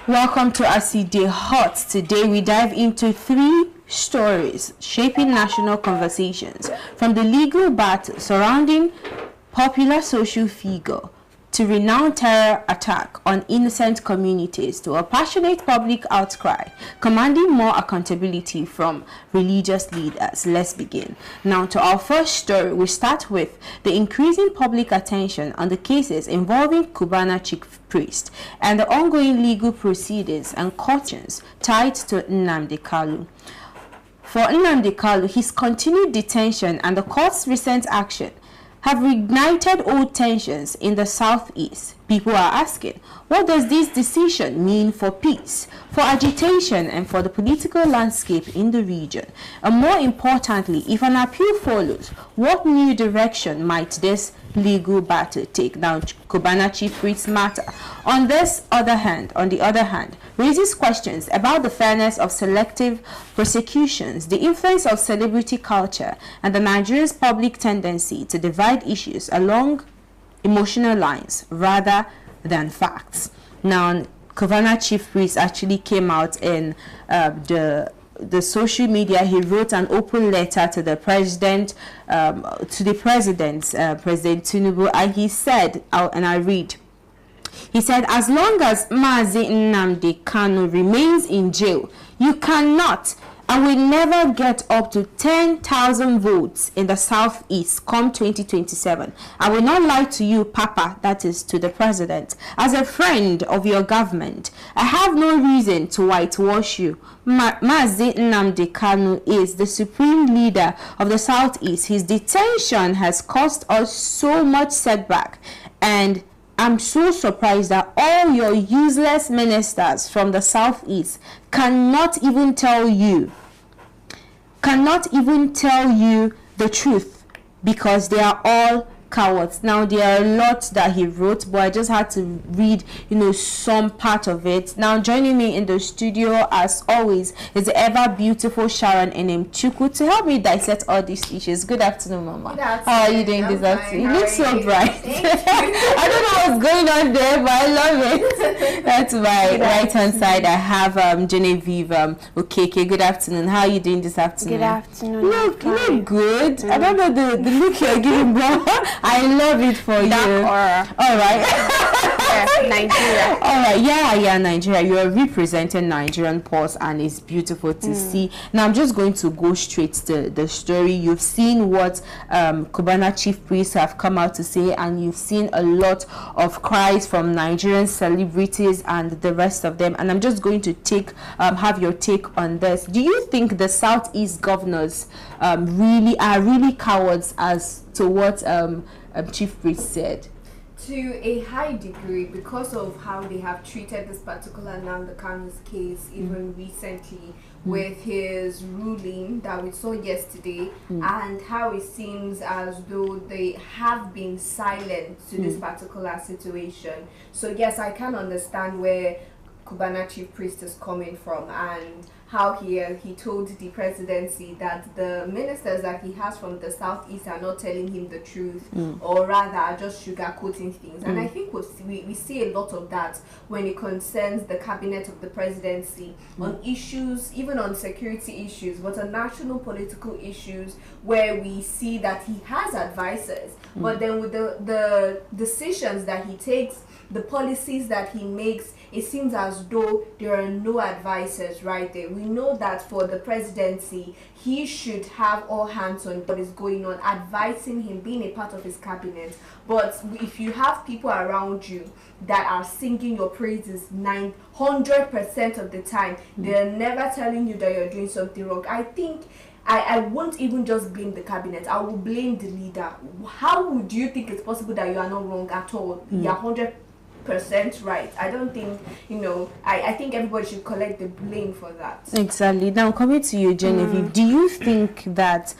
Welcome to ACD Hot. Today we dive into 3 stories shaping national conversations, from the legal battle surrounding popular social figure to renowned terror attack on innocent communities to a passionate public outcry commanding more accountability from religious leaders. Let's begin. Now to our first story, we start with the increasing public attention on the cases involving Cubana chief priest and the ongoing legal proceedings and courts tied to Nnamdi Kanu. For Nnamdi Kanu, his continued detention and the court's recent action have reignited old tensions in the southeast. People are asking, what does this decision mean for peace, for agitation, and for the political landscape in the region? And more importantly, if an appeal follows, what new direction might this legal battle take? Now, Cubana chief priest matter, on the other hand, raises questions about the fairness of selective prosecutions, the influence of celebrity culture, and the Nigerian's public tendency to divide issues along emotional lines rather than facts. Now, Cubana chief priest actually came out in the social media. He wrote an open letter to the president, President Tinubu, and he said, and I read, he said, as long as Mazi Nnamdi Kanu remains in jail, you cannot and will never get up to 10,000 votes in the southeast come 2027. I will not lie to you, Papa, that is to the president. As a friend of your government, I have no reason to whitewash you. Mazi Nnamdi Kanu is the supreme leader of the southeast. His detention has caused us so much setback, and I'm so surprised that all your useless ministers from the southeast cannot even tell you the truth, because they are all cowards. Now, there are a lot that he wrote, but I just had to read, some part of it. Now, joining me in the studio, as always, is the ever beautiful Sharon Chuku to help me dissect all these issues. Good afternoon, Mama. Good afternoon. How are you doing this afternoon? You look so bright. I don't know what's going on there, but I love it. That's my right-hand side. I have Genevieve Okeke. Good afternoon. How are you doing this afternoon? Good afternoon. You look good. I don't know the look you're giving, bro. I love it for Dark you. aura. All right. Nigeria. All right. Yeah, Nigeria. You are representing Nigerian pulse, and it's beautiful to see. Now, I'm just going to go straight to the story. You've seen what Cubana chief priests have come out to say, and you've seen a lot of cries from Nigerian celebrities and the rest of them. And I'm just going to have your take on this. Do you think the Southeast governors are really cowards as to what chief priest said? To a high degree, because of how they have treated this particular Nnamdi Kanu's case, even recently, with his ruling that we saw yesterday, and how it seems as though they have been silent to this particular situation. So yes, I can understand where Cubana chief priest is coming from, and how he told the presidency that the ministers that he has from the southeast are not telling him the truth, or rather are just sugarcoating things. And I think we see a lot of that when it concerns the cabinet of the presidency on issues, even on security issues, but on national political issues, where we see that he has advisors, but then with the decisions that he takes, the policies that he makes, it seems as though there are no advisors right there. We know that for the presidency, he should have all hands on what is going on, advising him, being a part of his cabinet. But if you have people around you that are singing your praises 900% of the time, they're never telling you that you're doing something wrong, I think I won't even just blame the cabinet. I will blame the leader. How would you think it's possible that you are not wrong at all? You're 100% right. I don't think, I think everybody should collect the blame for that. Exactly. Now, coming to you, Genevieve, do you think that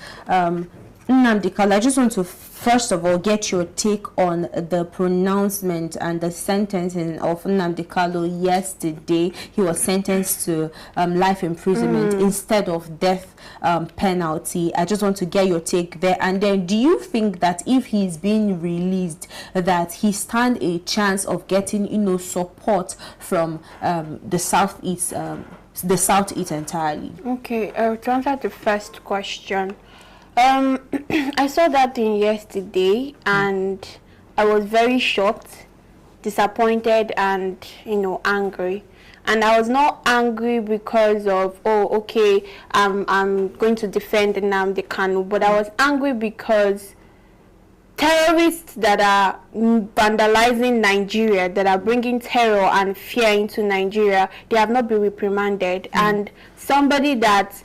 Nnamdi Kanu, I just want to first of all get your take on the pronouncement and the sentencing of Nnamdi Kanu yesterday. He was sentenced to life imprisonment instead of death penalty. I just want to get your take there. And then, do you think that if he's being released, that he stand a chance of getting, support from the Southeast entirely? Okay, to answer the first question, I saw that thing yesterday and I was very shocked, disappointed, and angry. And I was not angry because of, oh, okay, I'm going to defend Nnamdi Kanu, but I was angry because terrorists that are vandalizing Nigeria, that are bringing terror and fear into Nigeria, they have not been reprimanded. And somebody that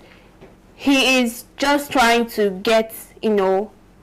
he is just trying to get,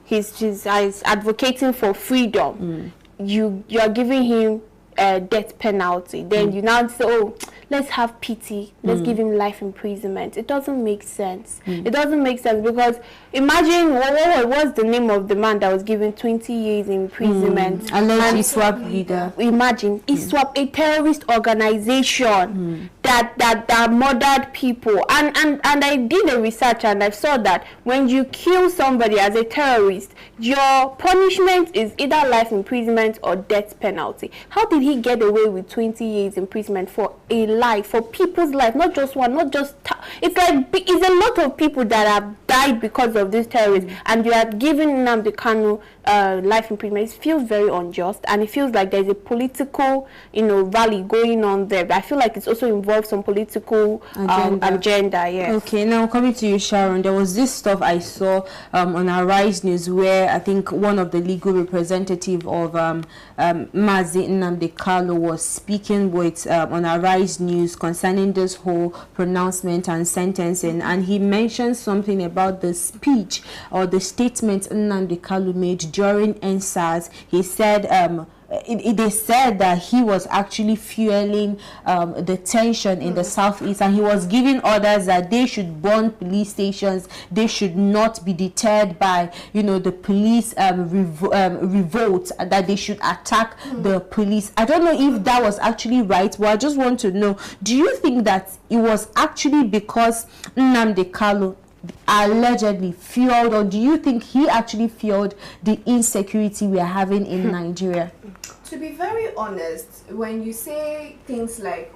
he's advocating for freedom. You are giving him a death penalty. Then you now say, oh, let's have pity. Let's give him life imprisonment. It doesn't make sense. It doesn't make sense because imagine what was the name of the man that was given 20 years imprisonment? Alleged ISWAP leader. Imagine ISWAP, a terrorist organization that murdered people. And I did a research and I saw that when you kill somebody as a terrorist, your punishment is either life imprisonment or death penalty. How did he get away with 20 years imprisonment for a life, for people's life, not just one, not just it's a lot of people that have died because of this terrorist, and you are giving Nnamdi Kanu life imprisonment. It feels very unjust, and it feels like there's a political rally going on there. But I feel like it's also involved some political agenda. Yes. Okay, now coming to you, Sharon, there was this stuff I saw on our Rise News where I think one of the legal representative of Mazi Nnamdi Kanu was speaking with on our Rise News concerning this whole pronouncement and sentencing, and he mentioned something about the speech or the statement Nnamdi Kanu made during NSAS. He said they said that he was actually fueling the tension in the Southeast, and he was giving orders that they should burn police stations. They should not be deterred by the police revolt, that they should attack the police. I don't know if that was actually right, but I just want to know, do you think that it was actually because Nnamdi Kanu allegedly fueled, or do you think he actually fueled the insecurity we are having in Nigeria? To be very honest, when you say things like,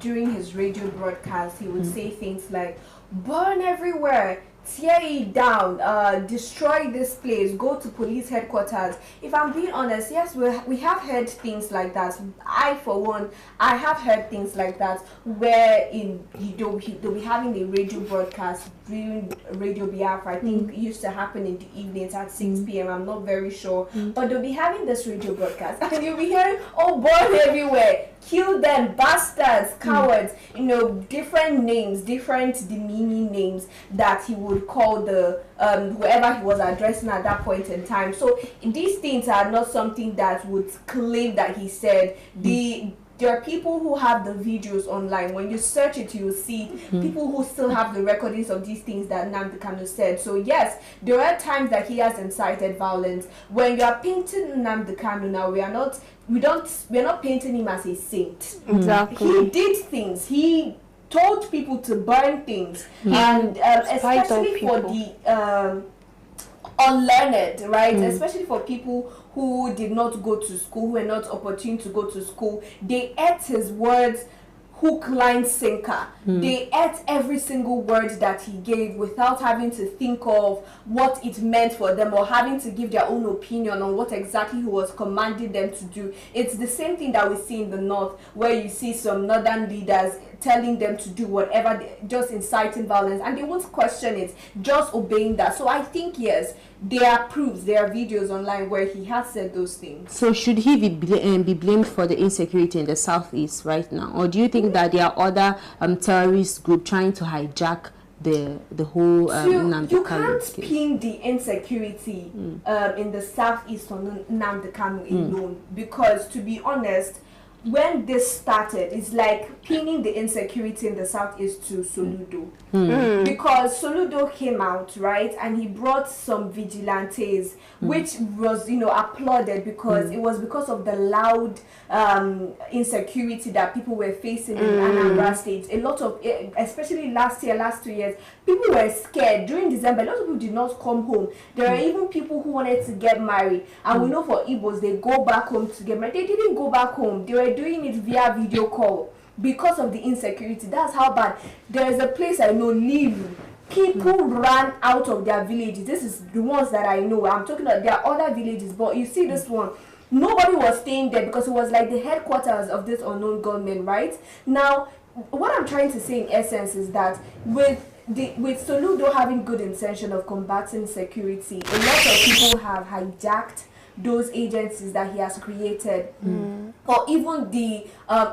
during his radio broadcast, he would say things like, burn everywhere, tear it down, destroy this place, go to police headquarters. If I'm being honest, yes, we have heard things like that. I, for one, I have heard things like that where they'll be having a radio broadcast during Radio Biafra. I think it used to happen in the evenings at 6 p.m. I'm not very sure. But they'll be having this radio broadcast and you'll be hearing, oh, burn everywhere, kill them, bastards, cowards, different names, different demeaning names that he would call the whoever he was addressing at that point in time. So these things are not something that would claim that he said. There are people who have the videos online. When you search it, you will see people who still have the recordings of these things that Nnamdi Kanu said. So yes, there are times that he has incited violence. When you are painting Nnamdi Kanu now, we're not painting him as a saint. Exactly. He did things. He told people to burn things, and especially for the unlearned, right? Especially for people who did not go to school, who were not opportune to go to school. They ate his words hook, line, sinker. They ate every single word that he gave without having to think of what it meant for them or having to give their own opinion on what exactly he was commanding them to do. It's the same thing that we see in the north, where you see some northern leaders telling them to do whatever, just inciting violence, and they won't question it, just obeying that. So I think, yes, there are proofs, there are videos online where he has said those things. So should he be blamed for the insecurity in the southeast right now, or do you think that there are other terrorist groups trying to hijack the whole you can't pin the insecurity in the southeast on Nnamdi Kanu alone, because to be honest, when this started, it's like pinning the insecurity in the southeast to Soludo. Because Soludo came out, right, and he brought some vigilantes, which was, you know, applauded because it was because of the loud insecurity that people were facing in Anambra State. A lot of, especially last year, last 2 years, people were scared. During December, a lot of people did not come home. There are even people who wanted to get married, and we know for Igbos, they go back home to get married. They didn't go back home. They were doing it via video call because of the insecurity. That's how bad. There is a place I know, Lilu. People ran out of their villages. This is the ones that I know. I'm talking about, there are other villages, but you see this one, nobody was staying there because it was like the headquarters of this unknown gunman, right? Now, what I'm trying to say in essence is that with Soludo having good intention of combating security, a lot of people have hijacked those agencies that he has created, or even the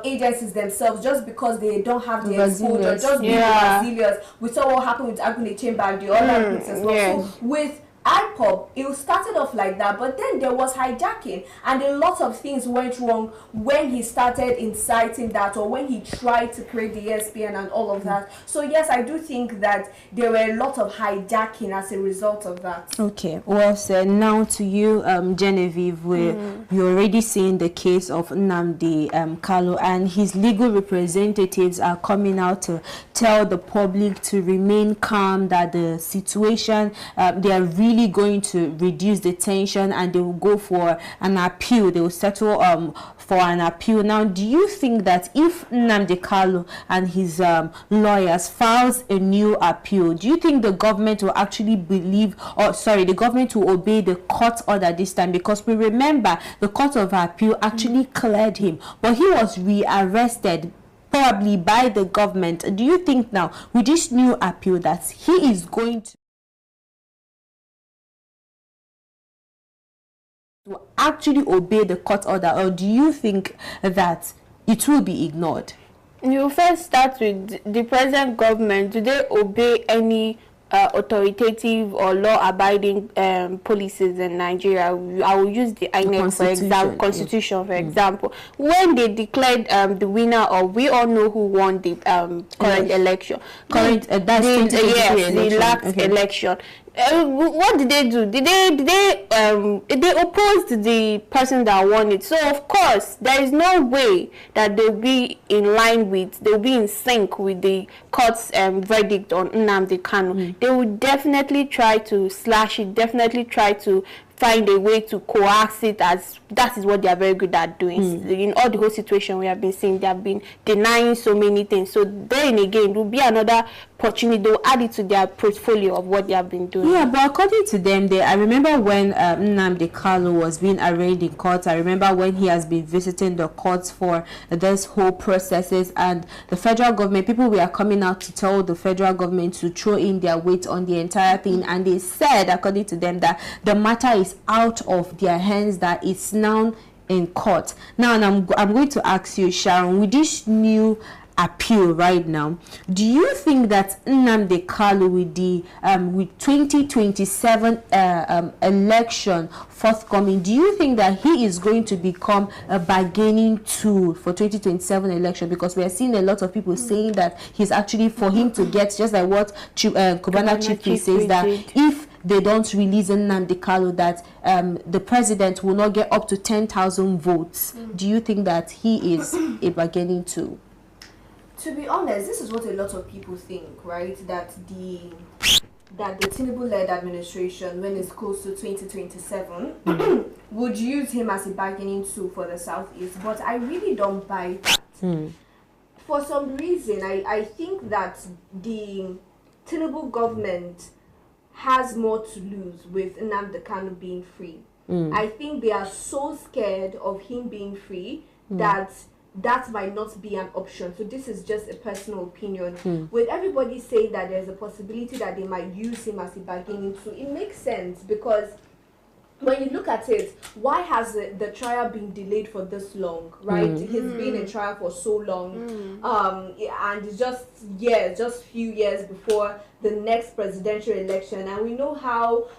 agencies themselves, just because they don't have the exposure, just being resilience. We saw what happened with Agune Chamber and the other groups as well. So with IPOB, it started off like that, but then there was hijacking, and a lot of things went wrong when he started inciting that, or when he tried to create the ESPN and all of that. So yes, I do think that there were a lot of hijacking as a result of that. Okay, well said. Now to you, Genevieve, you're already seeing the case of Nnamdi Kanu, and his legal representatives are coming out to tell the public to remain calm, that the situation, they are really going to reduce the tension, and they will go for an appeal. They will settle for an appeal. Now, do you think that if Nnamdi Kanu and his lawyers files a new appeal, do you think the government will actually the government will obey the court order this time? Because we remember the court of appeal actually cleared him, but he was rearrested probably by the government. Do you think now with this new appeal that he is going to actually obey the court order, or do you think that it will be ignored? You first start with the present government. Do they obey any authoritative or law-abiding policies in Nigeria? I will use the INEC for example, Constitution for example. When they declared the winner, or we all know who won the current election. The last election. What did they do? They opposed the person that won it. So of course there is no way that they'll be in sync with the court's verdict on Nnamdi Kanu. They would definitely try to slash it, definitely try to find a way to coax it, as that is what they are very good at doing. In all the whole situation we have been seeing, they have been denying so many things. So then again, it will be another opportunity. They will add it to their portfolio of what they have been doing. Yeah, but according to them, I remember when Nnamdi Kanu was being arraigned in court. I remember when he has been visiting the courts for this whole processes, and the federal government, people were coming out to tell the federal government to throw in their weight on the entire thing, and they said, according to them, that the matter is out of their hands, that it's now in court. Now, and I'm going to ask you, Sharon, with this new appeal right now, do you think that Nnamdi Kanu with the with 2027 election forthcoming, do you think that he is going to become a bargaining tool for 2027 election? Because we are seeing a lot of people saying that he's actually, for him to get, just like what Cubana Chief Priest says, that if they don't release Nnamdi Kanu, that the president will not get up to 10,000 votes. Do you think that he is a bargaining tool? To be honest, this is what a lot of people think, right? That the Tinubu-led administration, when it's close to 2027, would use him as a bargaining tool for the Southeast. But I really don't buy that. For some reason, I think that the Tinubu government has more to lose with Nnamdi Kanu being free. I think they are so scared of him being free that might not be an option. So this is just a personal opinion. With everybody saying that there's a possibility that they might use him as a bargaining tool, it makes sense, because when you look at it, why has the trial been delayed for this long, right? He's been in trial for so long, and it's just few years before the next presidential election, and we know how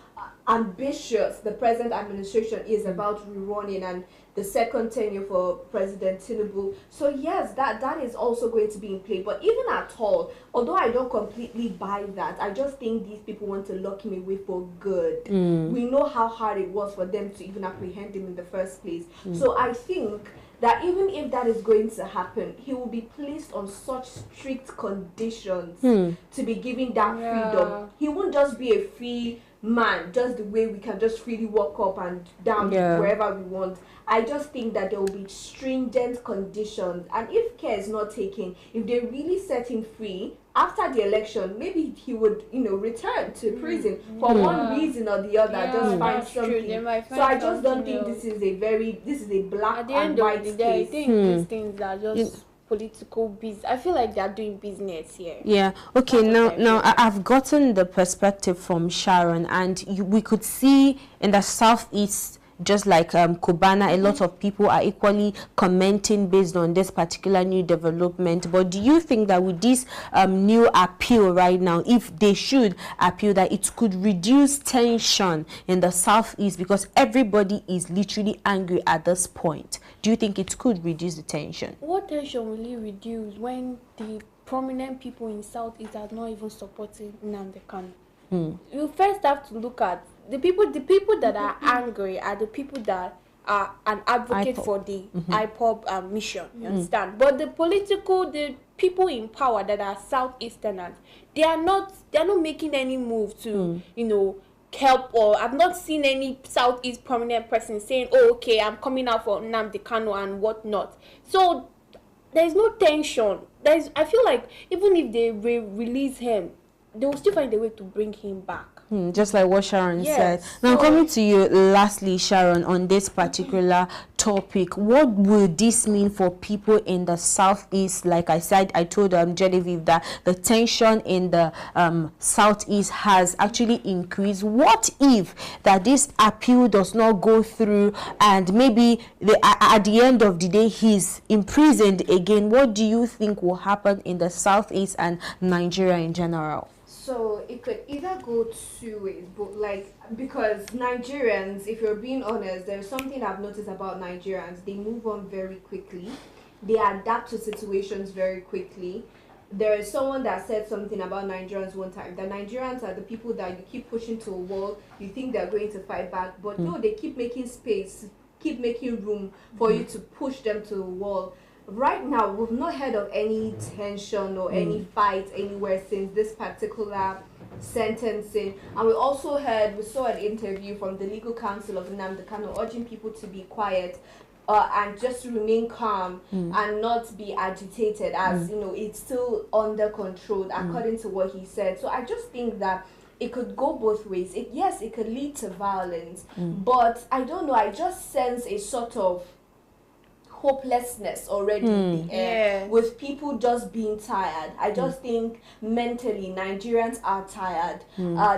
ambitious the present administration is about rerunning and the second tenure for President Tinubu. So yes, that is also going to be in play. But even at all, although I don't completely buy that, I just think these people want to lock him away for good. We know how hard it was for them to even apprehend him in the first place. So I think that even if that is going to happen, he will be placed on such strict conditions to be given that freedom. He won't just be a free man, just the way we can just freely walk up and down wherever we want. I just think that there will be stringent conditions, and if care is not taken, if they really set him free after the election, maybe he would, return to prison for one reason or the other, just find something. So I just don't think this is a black and white case. I think these things are just political business. I feel like they are doing business here. Yeah. Okay. Now I've gotten the perspective from Sharon, and we could see in the southeast, just like Cubana, a lot of people are equally commenting based on this particular new development. But do you think that with this new appeal right now, if they should appeal, that it could reduce tension in the southeast, because everybody is literally angry at this point? Do you think it could reduce the tension? What tension will it reduce when the prominent people in southeast are not even supporting Nnamdi Kanu? You first have to look at the people that are angry are the people that are an advocate for the IPOB mission. You understand? But the people in power that are Southeasterners, they are not making any move to help, or I've not seen any Southeast prominent person saying, "Oh, okay, I'm coming out for Nnamdi Kanu and whatnot." So there's no tension. I feel like even if they release him, they will still find a way to bring him back. Just like what Sharon said. Now, coming to you lastly, Sharon, on this particular topic, what will this mean for people in the southeast? Like I said, I told Genevieve that the tension in the southeast has actually increased. What if that this appeal does not go through, and maybe at the end of the day he's imprisoned again? What do you think will happen in the southeast and Nigeria in general? So it could either go two ways, but because Nigerians, if you're being honest, there's something I've noticed about Nigerians. They move on very quickly. They adapt to situations very quickly. There is someone that said something about Nigerians one time, that Nigerians are the people that you keep pushing to a wall, you think they're going to fight back, but no, they keep making space, keep making room for you to push them to a wall. Right now, we've not heard of any tension or any fight anywhere since this particular sentencing. And we saw an interview from the legal counsel of Nnamdi Kanu urging people to be quiet and just remain calm and not be agitated, as it's still under control according to what he said. So I just think that it could go both ways. It could lead to violence, but I don't know, I just sense a sort of hopelessness already in the air, with people just being tired. I just think mentally Nigerians are tired.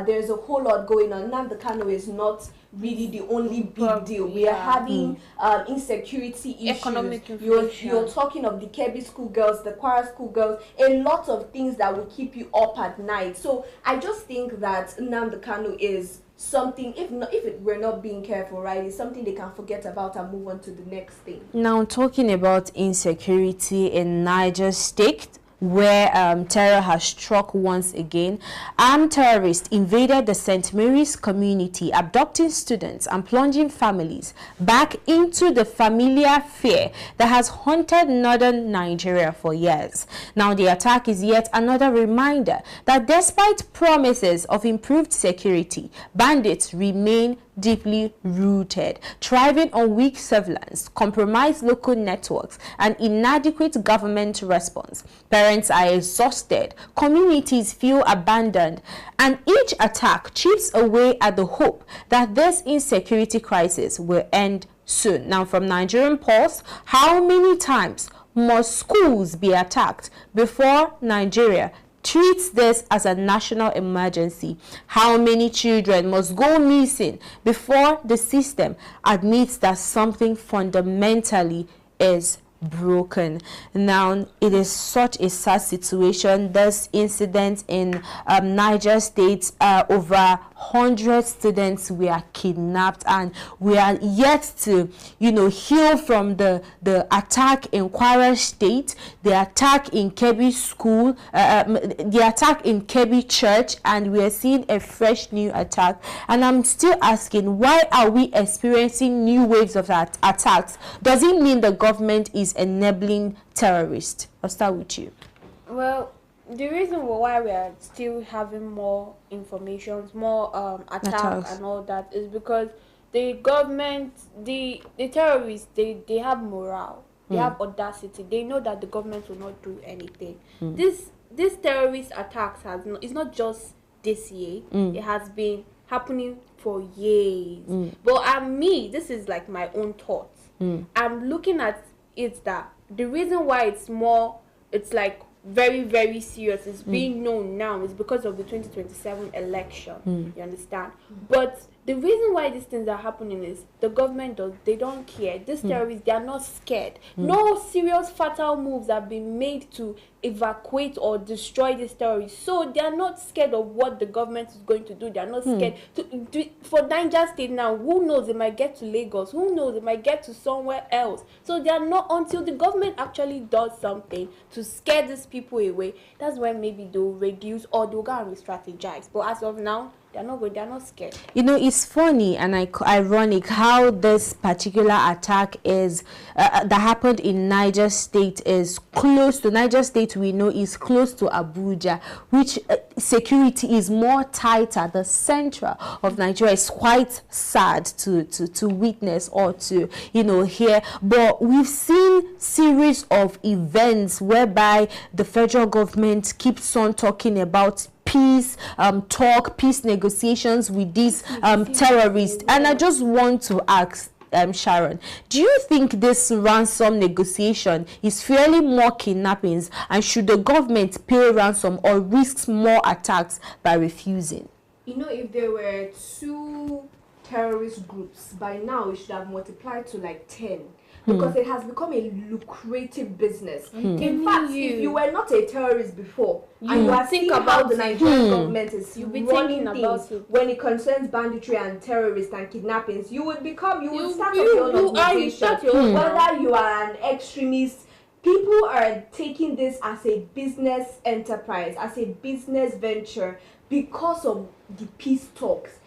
There's a whole lot going on. Nnamdi Kanu is not really the only big deal. We are having insecurity issues. Economic inflation. You're talking of the Kebbi school girls, the Kwara school girls, a lot of things that will keep you up at night. So I just think that Nnamdi Kanu is something, if we're not being careful, right, it's something they can forget about and move on to the next thing. Now, talking about insecurity in Niger State, where terror has struck once again, armed terrorists invaded the St. Mary's community, abducting students and plunging families back into the familiar fear that has haunted northern Nigeria for years. Now, the attack is yet another reminder that despite promises of improved security, bandits remain deeply rooted, thriving on weak surveillance, compromised local networks, and inadequate government response. Parents are exhausted, communities feel abandoned, and each attack chips away at the hope that this insecurity crisis will end soon. Now, from Nigerian Pulse, how many times must schools be attacked before Nigeria treats this as a national emergency? How many children must go missing before the system admits that something fundamentally is broken. Now, it is such a sad situation. This incident in Niger State, over 100 students were kidnapped, and we are yet to, heal from the attack in Kwara State, the attack in Kebbi School, the attack in Kebbi Church, and we are seeing a fresh new attack. And I'm still asking, why are we experiencing new waves of attacks? Does it mean the government is enabling terrorists? I'll start with you. Well, the reason why we are still having more information, more attacks and all that is because the government, the terrorists, they have morale, they have audacity. They know that the government will not do anything. This terrorist attacks it's not just this year. It has been happening for years. But this is like my own thoughts. I'm looking at it that the reason why it's like very, very serious, is being known now, is because of the 2027 election. You understand? But the reason why these things are happening is the government they don't care. These terrorists, they are not scared. No serious fatal moves have been made to evacuate or destroy these terrorists. So they are not scared of what the government is going to do. They are not scared for Niger State now. Who knows, they might get to Lagos. Who knows, they might get to somewhere else. So they are not, until the government actually does something to scare these people away, that's when maybe they'll reduce or they'll go and re-strategize. But as of now, they're not good. They're not scared. It's funny and ironic how this particular attack is that happened in Niger State is close to Niger State. We know is close to Abuja, which security is more tighter. The center of Nigeria is quite sad to witness or to hear. But we've seen series of events whereby the federal government keeps on talking about peace peace negotiations with these terrorists. And I just want to ask Sharon, do you think this ransom negotiation is fairly more kidnappings, and should the government pay ransom or risk more attacks by refusing? If there were 2 terrorist groups, by now it should have multiplied to like 10. Because it has become a lucrative business. In fact, if you were not a terrorist before, and you are thinking about the Nigerian government is running things when it concerns banditry and terrorists and kidnappings, you would start up your own organization. Whether you are an extremist, people are taking this as a business enterprise, as a business venture, because of the peace talks.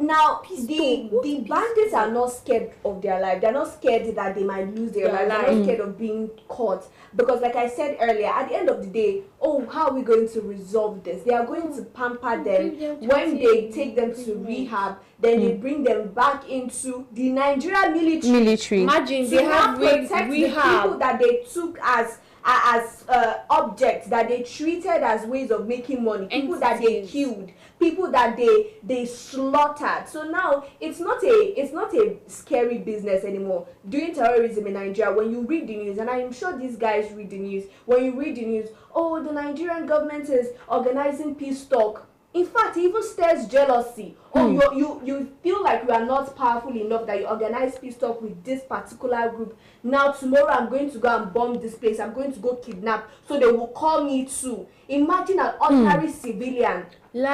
Now, the bandits are not scared of their life. They're not scared that they might lose their life. They're not scared of being caught. Because like I said earlier, at the end of the day, how are we going to resolve this? They are going to pamper them. When they take them to rehab, then they bring them back into the Nigerian military. Imagine, they have protect rehab. The people that they took as objects, that they treated as ways of making money, people that they killed, people that they slaughtered. So now it's not a scary business anymore. Doing terrorism in Nigeria, when you read the news, and I'm sure these guys read the news, when you read the news, the Nigerian government is organizing peace talk. In fact, it even stirs jealousy. You feel like you are not powerful enough that you organize peace talk with this particular group. Now tomorrow I'm going to go and bomb this place. I'm going to go kidnap. So they will call me too. Imagine an ordinary civilian an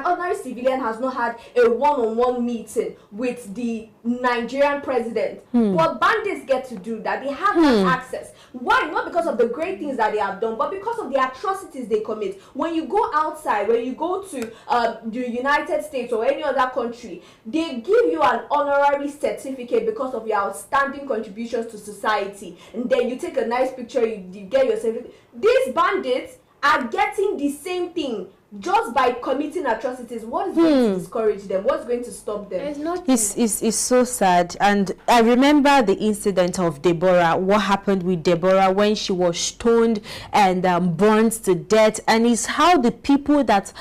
ordinary civilian has not had a one-on-one meeting with the Nigerian president. But bandits get to do that. They have that access. Why? Not because of the great things that they have done, but because of the atrocities they commit. When you go outside, when you go to the United States or any other country, they give you an honorary certificate because of your outstanding contributions to society. And then you take a nice picture, you get your certificate. These bandits are getting the same thing just by committing atrocities. What is going to discourage them? What's going to stop them? It's so sad. And I remember the incident of Deborah, what happened with Deborah when she was stoned and burned to death. And it's how the people that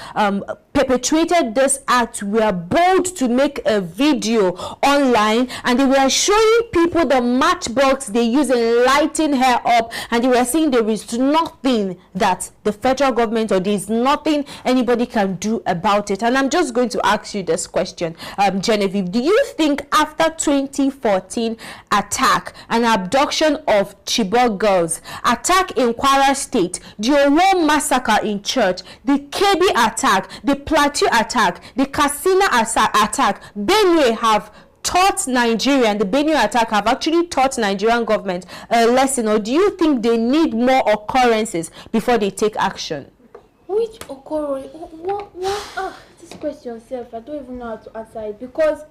perpetrated this act were bold to make a video online, and they were showing people the matchbox they use in lighting her up, and they were saying there is nothing that the federal government, or there is nothing anybody can do about it. And I'm just going to ask you this question, Genevieve. Do you think after 2014 attack and abduction of Chibok girls, attack in Kwara State, the Owo massacre in church, the KB attack, the Plateau attack, the Katsina attack, Benue have taught Nigeria, and the Benue attack have actually taught Nigerian government a lesson? Or do you think they need more occurrences before they take action? Which occurrence? What? This question self, I don't even know how to answer it, because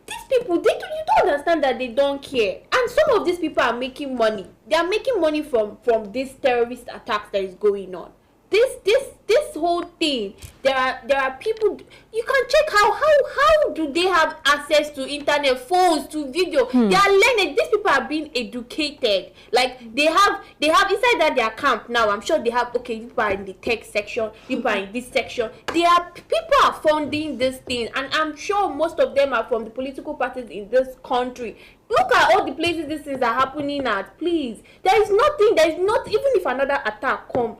these people, you don't understand that they don't care. And some of these people are making money. They are making money from this terrorist attacks that is going on. This whole thing, there are people. You can check how do they have access to internet, phones, to video. They are learning. These people are being educated. Like they have inside that their camp now. I'm sure they have, okay, people are in the tech section, people are in this section. People are funding this thing, and I'm sure most of them are from the political parties in this country. Look at all the places these things are happening at. Please, there is not, even if another attack comes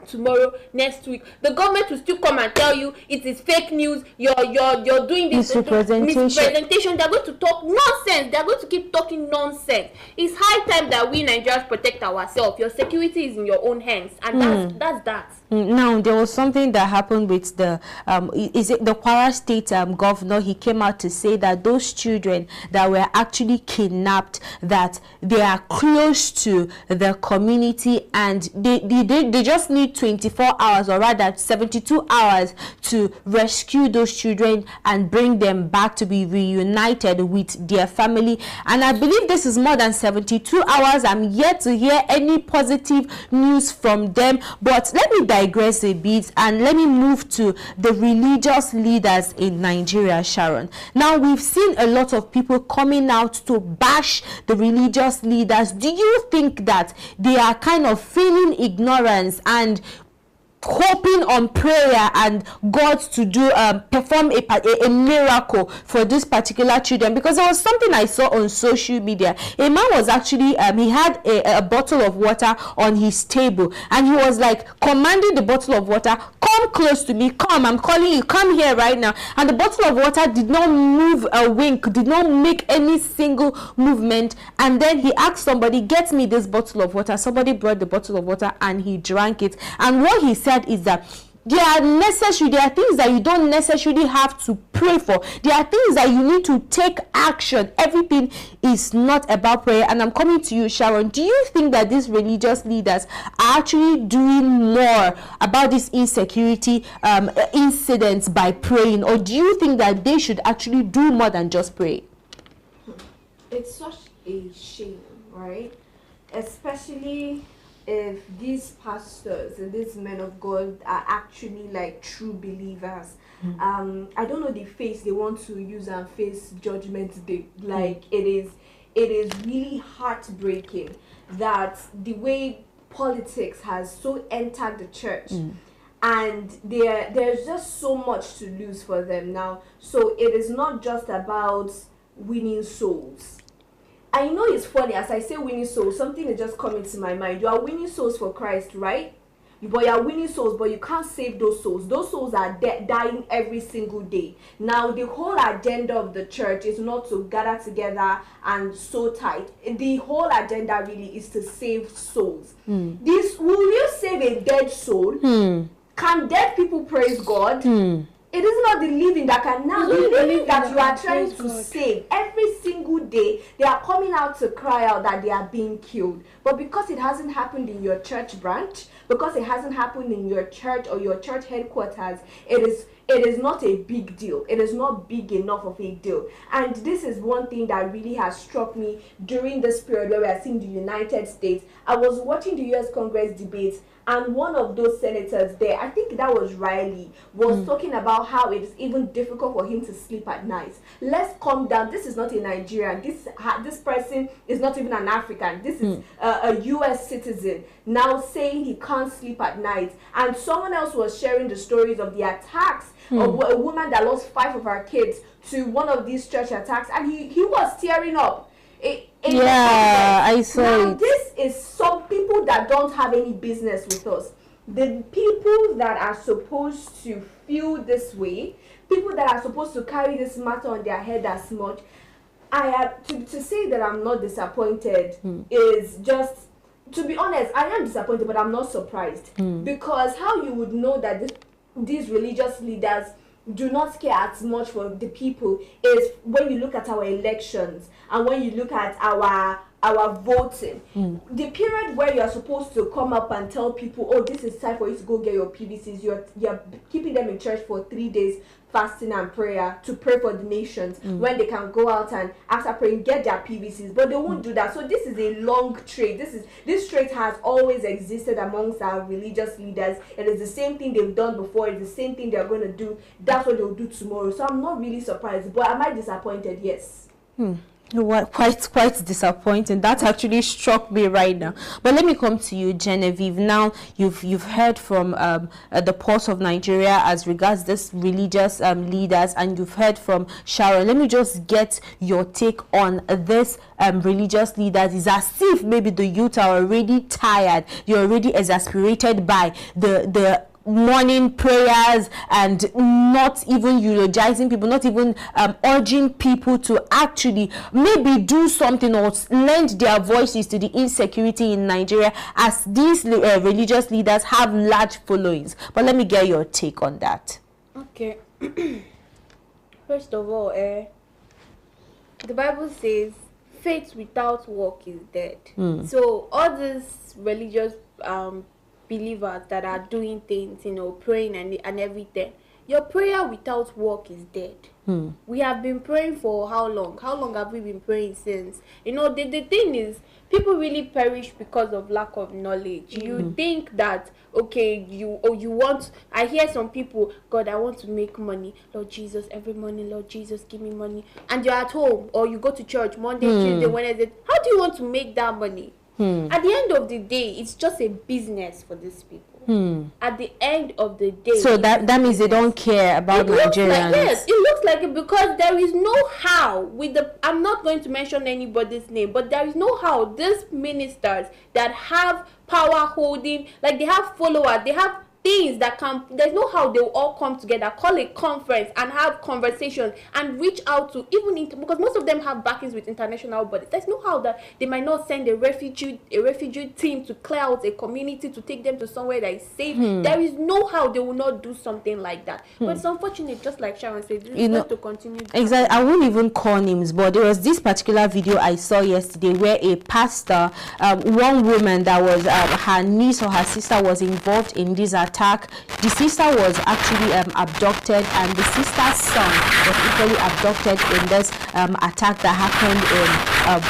tomorrow, next week, the government will still come and tell you it is fake news, you're doing this misrepresentation. They're going to talk nonsense. They're going to keep talking nonsense. It's high time that we Nigerians protect ourselves. Your security is in your own hands, and that's that. Now, there was something that happened with the is it the Kwara State governor? He came out to say that those children that were actually kidnapped, that they are close to the community, and they just need 24 hours, or rather 72 hours, to rescue those children and bring them back to be reunited with their family. And I believe this is more than 72 hours. I'm yet to hear any positive news from them. But let me digress a bit and let me move to the religious leaders in Nigeria, Sharon. Now, we've seen a lot of people coming out to bash the religious leaders. Do you think that they are kind of feeling ignorance and hoping on prayer and God to do perform a miracle for this particular children? Because there was something I saw on social media. A man was actually he had a bottle of water on his table, and he was like commanding the bottle of water, come close to me, come, I'm calling you, come here right now. And the bottle of water did not move a wink, did not make any single movement. And then he asked somebody, get me this bottle of water. Somebody brought the bottle of water and he drank it. And what he said is that there are things that you don't necessarily have to pray for. There are things that you need to take action. Everything is not about prayer. And I'm coming to you, Sharon. Do you think that these religious leaders are actually doing more about this insecurity incidents by praying, or do you think that they should actually do more than just pray? It's such a shame, right? Especially if these pastors and these men of God are actually like true believers. I don't know the face they want to use and face Judgment Day. Like it is really heartbreaking that the way politics has so entered the church, and there's just so much to lose for them now. So it is not just about winning souls. I know it's funny, as I say winning souls, something is just coming to my mind. You are winning souls for Christ, right? But you are winning souls, but you can't save those souls. Those souls are dying every single day. Now, the whole agenda of the church is not to gather together and sow tithe. The whole agenda really is to save souls. Will you save a dead soul? Can dead people praise God? It is not the living that can now be the living that you are trying to save. Every single day, they are coming out to cry out that they are being killed. But because it hasn't happened in your church branch, because it hasn't happened in your church or your church headquarters, it it is not a big deal. It is not big enough of a deal. And this is one thing that really has struck me during this period where we are seeing the United States. I was watching the US Congress debates, and one of those senators there, I think that was Riley, was talking about how it is even difficult for him to sleep at night. Let's calm down. This is not a Nigerian. This person is not even an African. This is a US citizen now saying he can't sleep at night. And someone else was sharing the stories of the attacks of a woman that lost 5 of her kids to one of these church attacks, and he was tearing up. I saw now, it. This is some people that don't have any business with us. The people that are supposed to feel this way, people that are supposed to carry this matter on their head as much, I have to say that I'm not disappointed is just, to be honest, I am disappointed, but I'm not surprised. Because how you would know that these religious leaders do not care as much for the people is when you look at our elections and when you look at our voting. The period where you are supposed to come up and tell people, oh, this is time for you to go get your PVCs, you're keeping them in church for 3 days fasting and prayer to pray for the nations, when they can go out and after praying get their PVCs, but they won't do that. So this is a long trade. This trade has always existed amongst our religious leaders. It is the same thing they've done before. It's the same thing they're going to do. That's what they'll do tomorrow. So I'm not really surprised, but am I disappointed? Yes. What quite disappointing. That actually struck me right now. But let me come to you, Genevieve. Now you've heard from the pulse of Nigeria as regards this religious leaders, and you've heard from Sharon. Let me just get your take on this religious leaders. It's as if maybe the youth are already tired. You're already exasperated by the morning prayers and not even eulogizing people, not even urging people to actually maybe do something or lend their voices to the insecurity in Nigeria, as these religious leaders have large followings. But let me get your take on that. Okay. First of all, the Bible says faith without work is dead. So all these religious believers that are doing things, praying and everything, your prayer without work is dead. We have been praying for how long? How long have we been praying since? The thing is, people really perish because of lack of knowledge. You think that, okay, you want, I hear some people, God, I want to make money. Lord Jesus, every morning, Lord Jesus, give me money. And you're at home, or you go to church Monday, Tuesday, Wednesday. How do you want to make that money? At the end of the day, it's just a business for these people. At the end of the day, so that means they don't care about Nigerians. Yes, it looks like it, because there is no how with I'm not going to mention anybody's name, but there is no how these ministers that have power holding, like they have followers, they have things that there's no how they will all come together, call a conference and have conversations and reach out to because most of them have backings with international bodies. There's no how that they might not send a refugee team to clear out a community to take them to somewhere that is safe. There is no how they will not do something like that. But it's unfortunate, just like Sharon said, this is going to continue. Exactly. I won't even call names, but there was this particular video I saw yesterday where a pastor, one woman that was her niece or her sister was involved in this attack. The sister was actually abducted, and the sister's son was equally abducted in this attack that happened in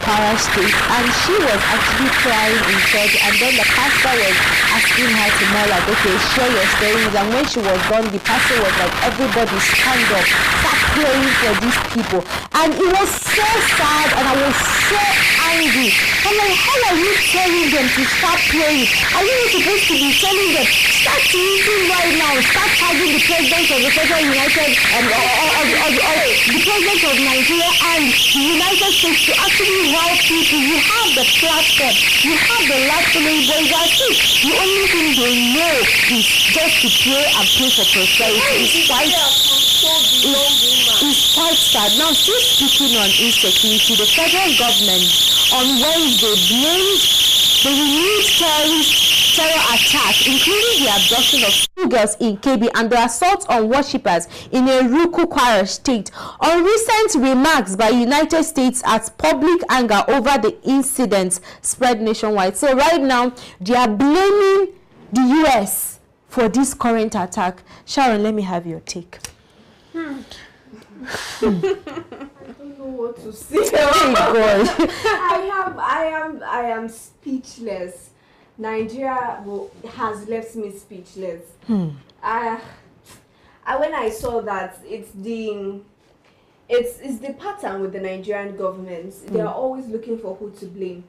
Kwara State, and she was actually crying in church, and then the pastor was asking her to know, like, okay, share your stories. And when she was done, the pastor was like, everybody stand up, start praying for these people. And it was so sad, and I was so angry. I'm like, how are you telling them to start praying? Are you supposed to be telling them, start tweeting right now, start tagging the president of the Federal United, the president of Nigeria and the United States to actually help people? You have the platform, you have the large following, but the only thing they know is just to pray and pray for prosperity. It's quite sad. Now, still speaking on insecurity, the federal government on Wednesday blamed the renewed terror attack, including the abduction of 2 girls in Kebbi and the assault on worshippers in Eruku, Kwara State, on recent remarks by United States as public anger over the incidents spread nationwide. So right now, they are blaming the US for this current attack. Sharon, let me have your take. I don't know what to say. Oh God. I am speechless. Nigeria has left me speechless. When I saw that, it's the pattern with the Nigerian government. They are always looking for who to blame.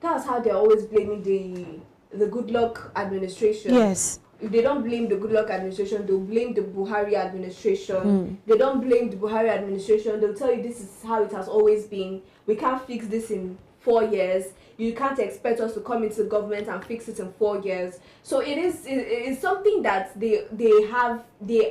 That's how they're always blaming the Goodluck administration. Yes. If they don't blame the Goodluck administration, they'll blame the Buhari administration. They don't blame the Buhari administration, they'll tell you this is how it has always been. We can't fix this in 4 years. You can't expect us to come into government and fix it in 4 years. So it's something that they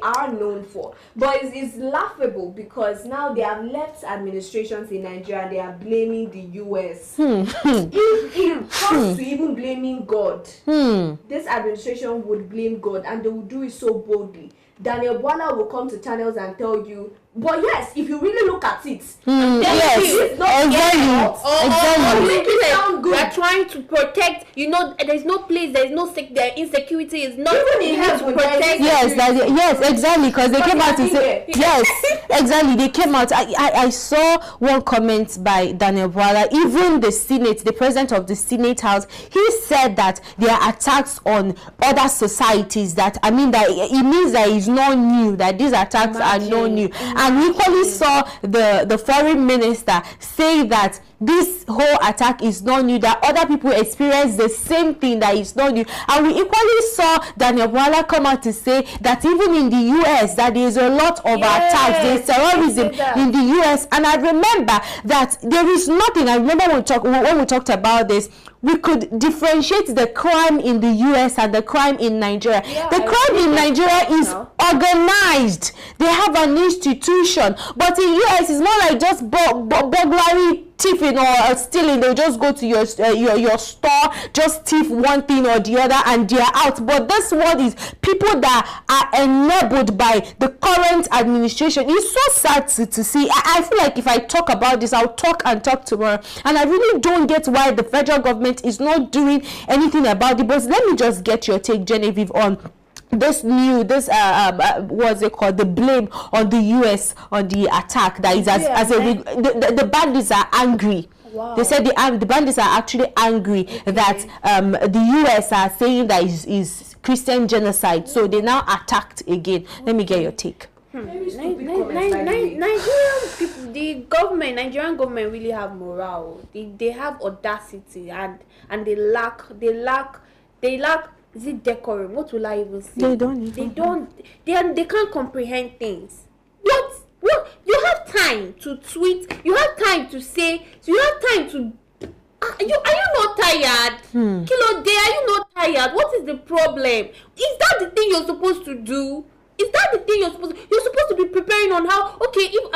are known for. But it's laughable because now they have left administrations in Nigeria and they are blaming the US. If it comes to even blaming God, this administration would blame God, and they will do it so boldly. Daniel Bwana will come to channels and tell you, but yes, if you really look at it, yes, exactly. We are trying to protect. There's no place. There's no insecurity. Is not even here to protect. Yes, exactly. Because they came out and said, yes, exactly. They came out. I saw one comment by Daniel Bwana. Even the Senate, the president of the Senate House, he said that there are attacks on other societies. That it means that it's not new. That these attacks are not new. And we equally saw the foreign minister say that this whole attack is not new, that other people experience the same thing, that is not new. And we equally saw Daniel Bwana come out to say that even in the US, that there is a lot of attacks, there is terrorism in the US. And I remember that there is nothing, I remember when we talked about this, we could differentiate the crime in the US and the crime in Nigeria. The crime in Nigeria is organized. They have an institution. But in US, it's more like just burglary, thieving or stealing. They'll just go to your store, just thief one thing or the other, and they're out. But this one is people that are enabled by the current administration. It's so sad to see. I feel like if I talk about this, I'll talk and talk tomorrow. And I really don't get why the federal government is not doing anything about it. But let me just get your take, Genevieve, on what's it called, the blame on the US on the attack. That is the bandits are angry. Wow. They said the bandits are actually angry that the US are saying that is Christian genocide, so they now attacked again. Let me get your take. Nigerian people, Nigerian government really have morale. They have audacity and they lack. Is it decorum? What will I even say? They can't comprehend things. What? You have time to tweet. You have time to say. You have time to. Are you not tired? Kilo Day, are you not tired? What is the problem? Is that the thing you're supposed to do? Is that the thing you're supposed to be preparing on how, okay, if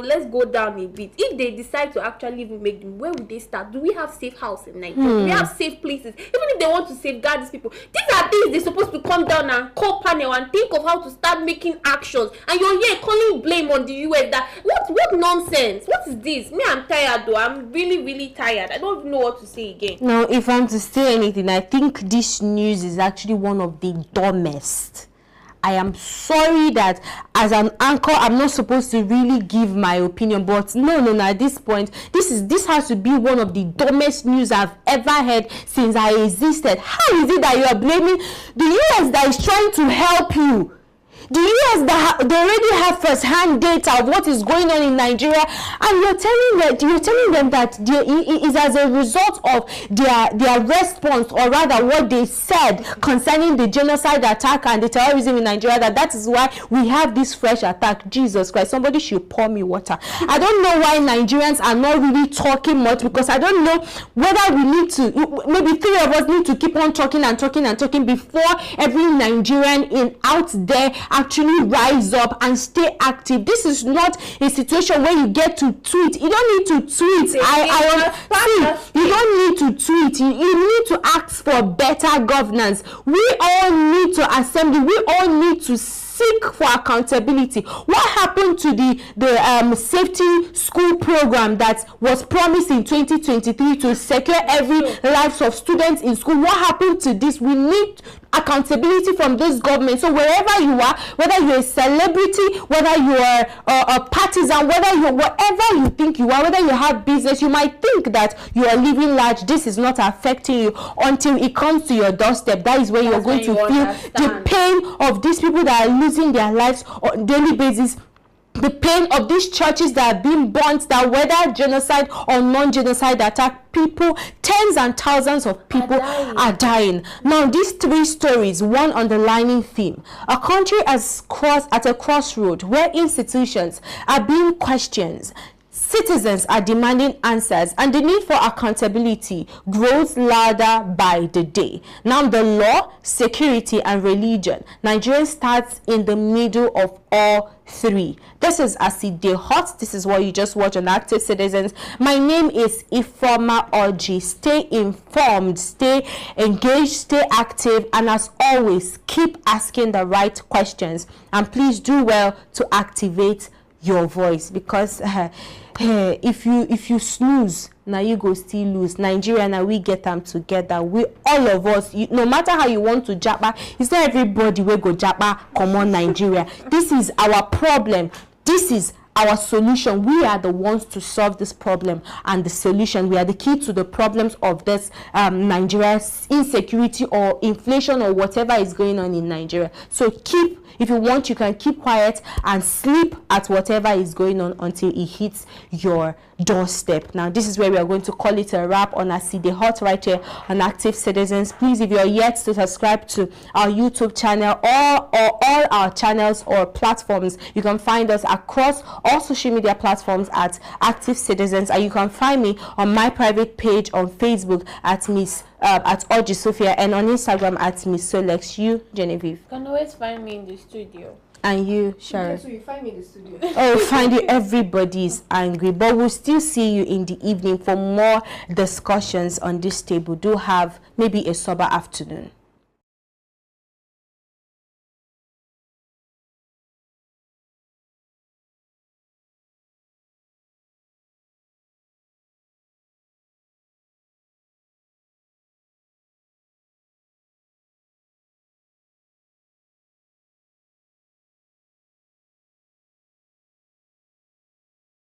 let's go down a bit. If they decide to actually even make them, where would they start? Do we have safe house in Nigeria? Do we have safe places? Even if they want to safeguard these people, these are things they're supposed to come down and call panel and think of how to start making actions. And you're here calling blame on the US. That what nonsense? What is this? Me, I'm tired though. I'm really, really tired. I don't know what to say again. Now, if I'm to say anything, I think this news is actually one of the dumbest. I am sorry that as an anchor, I'm not supposed to really give my opinion, but no, at this point, this has to be one of the dumbest news I've ever heard since I existed. How is it that you are blaming the US that is trying to help you? The US they already have first-hand data of what is going on in Nigeria, and you're telling them that it is as a result of their response, or rather what they said concerning the genocide attack and the terrorism in Nigeria, that is why we have this fresh attack. Jesus Christ, somebody should pour me water. I don't know why Nigerians are not really talking much, because I don't know whether we need to, maybe three of us need to keep on talking before every Nigerian out there actually rise up and stay active. This is not a situation where you get to tweet. You don't need to tweet. You don't need to tweet. You need to ask for better governance. We all need to assemble. We all need to seek for accountability. What happened to the safety school program that was promised in 2023 to secure every lives of students in school? What happened to this? We need accountability from this government. So wherever you are, whether you're a celebrity, whether you are a partisan, whether you're whatever you think you are, whether you have business, you might think that you are living large, this is not affecting you, until it comes to your doorstep. That is where you're going to feel the pain of these people that are losing their lives on a daily basis, the pain of these churches that are being burnt, that whether genocide or non-genocide attack, people, tens and thousands of people are dying. Now, these three stories, one underlining theme: a country at a crossroad where institutions are being questioned, citizens are demanding answers, and the need for accountability grows louder by the day. Now, the law, security, and religion. Nigeria starts in the middle of all three. This is Aside Hot. This is what you just watched on Active Citizens. My name is Ifoma Oji. Stay informed, stay engaged, stay active, and as always, keep asking the right questions. And please do well to activate your voice, because if you snooze, now you go still lose. Nigeria, now we get them together. We, all of us, no matter how you want to japa, it's not everybody will go japa. Come on, Nigeria. This is our problem. This is our solution. We are the ones to solve this problem, and the solution, we are the key to the problems of this Nigeria's insecurity or inflation or whatever is going on in Nigeria. So if you want, you can keep quiet and sleep at whatever is going on until it hits your doorstep. Now, this is where we are going to call it a wrap on Aside Hot right here on Active Citizens. Please, if you're yet to subscribe to our YouTube channel or all our channels or platforms, you can find us across all social media platforms at Active Citizens, and you can find me on my private page on Facebook at Oji Sophia, and on Instagram at Miss Solex. You, Genevieve? You can always find me in the studio. And you, Sharon? Okay, so you find me in the studio. Oh, find you. Everybody is angry, but we'll still see you in the evening for more discussions on this table. Do have maybe a sober afternoon.